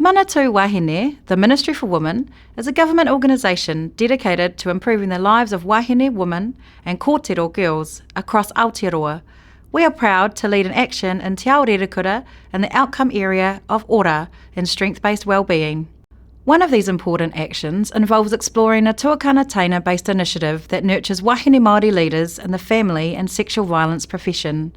Manatū Wahine, the Ministry for Women, is a government organisation dedicated to improving the lives of Wāhine women and kōrero girls across Aotearoa. We are proud to lead an action in Te Aorerekura in the outcome area of ora and strength-based wellbeing. One of these important actions involves exploring a tuakana taina-based initiative that nurtures Wāhine Māori leaders in the family and sexual violence profession.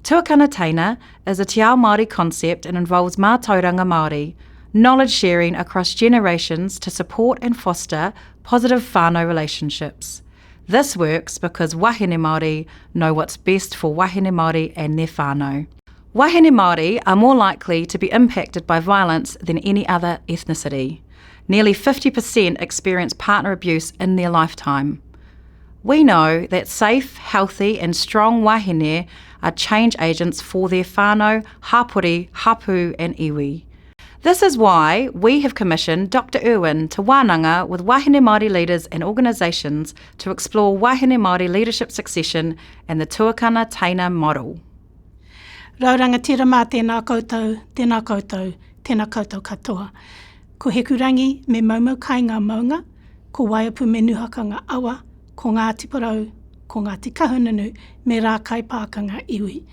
Tuakana taina is a te ao Māori concept and involves mātauranga Māori, knowledge sharing across generations to support and foster positive whānau relationships. This works because Wāhine Māori know what's best for Wāhine Māori and their whānau. Wāhine Māori are more likely to be impacted by violence than any other ethnicity. Nearly 50% experience partner abuse in their lifetime. We know that safe, healthy and strong wahine are change agents for their whānau, hapori, hapu and iwi. This is why we have commissioned Dr. Irwin to wānanga with Wāhine Māori leaders and organisations to explore Wāhine Māori leadership succession and the tuakana taina model. Rauranga tira mā tēnā koutou, tēnā koutou, tēnā koutou katoa. Ko hekurangi me maumau kai ngā maunga, ko waiapu me nuhaka ngā awa, ko ngā tiparau, ko ngā te kahununu me rā kai pākanga iwi.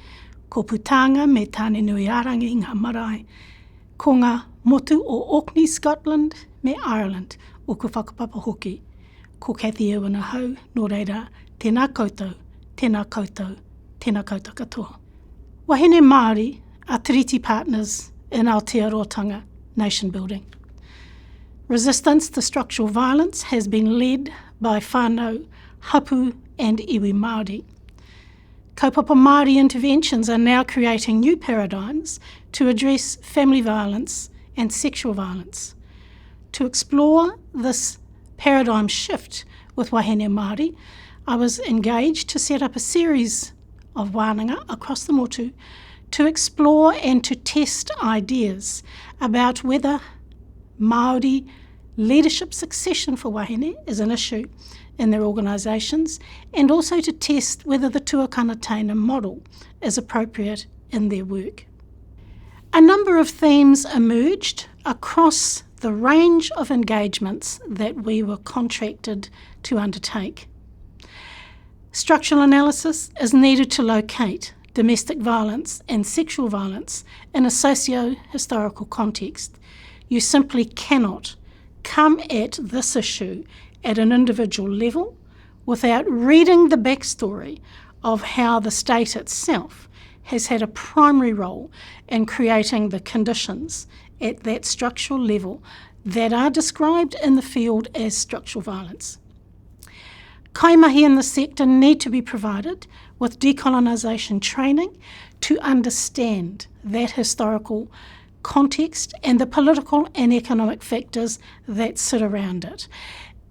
Ko putanga me tāne nui arangi ngā marae. Ko ngā motu o Orkney, Scotland me Ireland o ku whakapapa hoki. Ko Kathie Irwin ahau, nō reira, tēnā koutou, tēnā koutou, tēnā koutou katoa. Wāhine Māori are treaty partners in Aotearoa nation building. Resistance to structural violence has been led by whānau, hapu and iwi Māori. Kaupapa Māori interventions are now creating new paradigms to address family violence and sexual violence. To explore this paradigm shift with Wāhine Māori, I was engaged to set up a series of wānanga across the motu to explore and to test ideas about whether Māori leadership succession for wahine is an issue in their organisations, and also to test whether the tuakana taina model is appropriate in their work. A number of themes emerged across the range of engagements that we were contracted to undertake. Structural analysis is needed to locate domestic violence and sexual violence in a socio-historical context. You simply cannot come at this issue at an individual level without reading the backstory of how the state itself has had a primary role in creating the conditions at that structural level that are described in the field as structural violence. Kaimahi in the sector need to be provided with decolonisation training to understand that historical context and the political and economic factors that sit around it.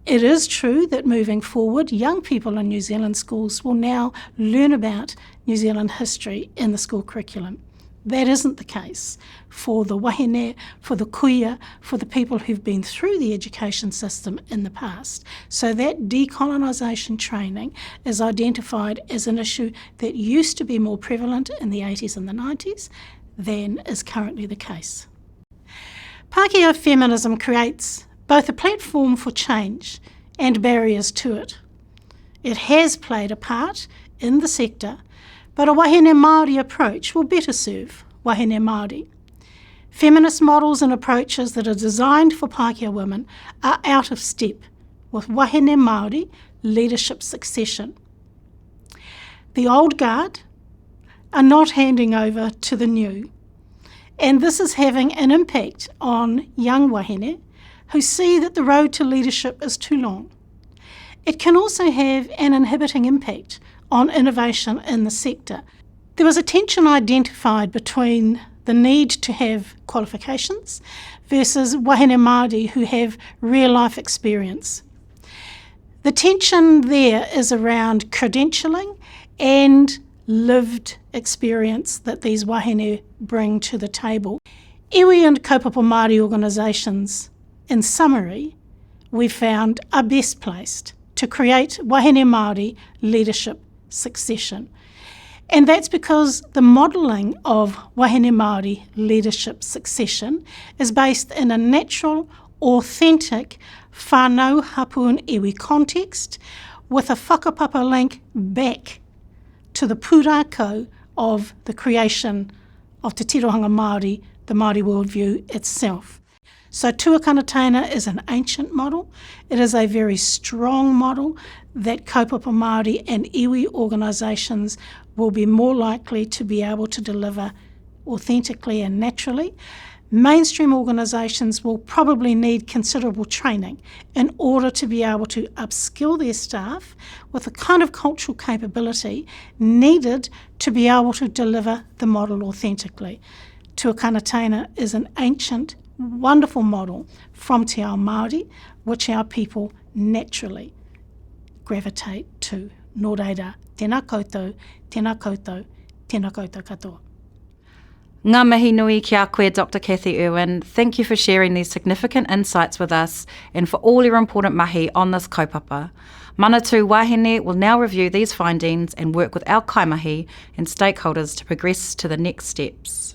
It is true that moving forward, young people in New Zealand schools will now learn about New Zealand history in the school curriculum. That isn't the case for the wahine, for the kuia, for the people who've been through the education system in the past. So that decolonisation training is identified as an issue that used to be more prevalent in the 80s and the 90s than is currently the case. Pākehā feminism creates both a platform for change and barriers to it. It has played a part in the sector, but a Wāhine Māori approach will better serve Wāhine Māori. Feminist models and approaches that are designed for Pākehā women are out of step with Wāhine Māori leadership succession. The old guard are not handing over to the new, and this is having an impact on young wahine who see that the road to leadership is too long. It can also have an inhibiting impact on innovation in the sector. There was a tension identified between the need to have qualifications versus wahine Māori who have real-life experience. The tension there is around credentialing and lived experience that these wahine bring to the table. Iwi and kaupapa Māori organisations, in summary, we found are best placed to create Wāhine Māori leadership succession. And that's because the modelling of Wahine Māori leadership succession is based in a natural, authentic whānau hapu and iwi context with a whakapapa link back to the pūrākau of the creation of Te Tirohanga Māori, the Māori worldview itself. So tuakana is an ancient model. It is a very strong model that kaupapa Māori and iwi organisations will be more likely to be able to deliver authentically and naturally. Mainstream organisations will probably need considerable training in order to be able to upskill their staff with the kind of cultural capability needed to be able to deliver the model authentically. Tuakana is an ancient, wonderful model from Te Ao Māori, which our people naturally gravitate to. Nō reira, tēnā koutou, tēnā koutou, tēnā koutou katoa. Ngā mihi nui ki a koe, Dr. Kathie Irwin. Thank you for sharing these significant insights with us and for all your important mahi on this kaupapa. Manatū Wahine will now review these findings and work with our kaimahi and stakeholders to progress to the next steps.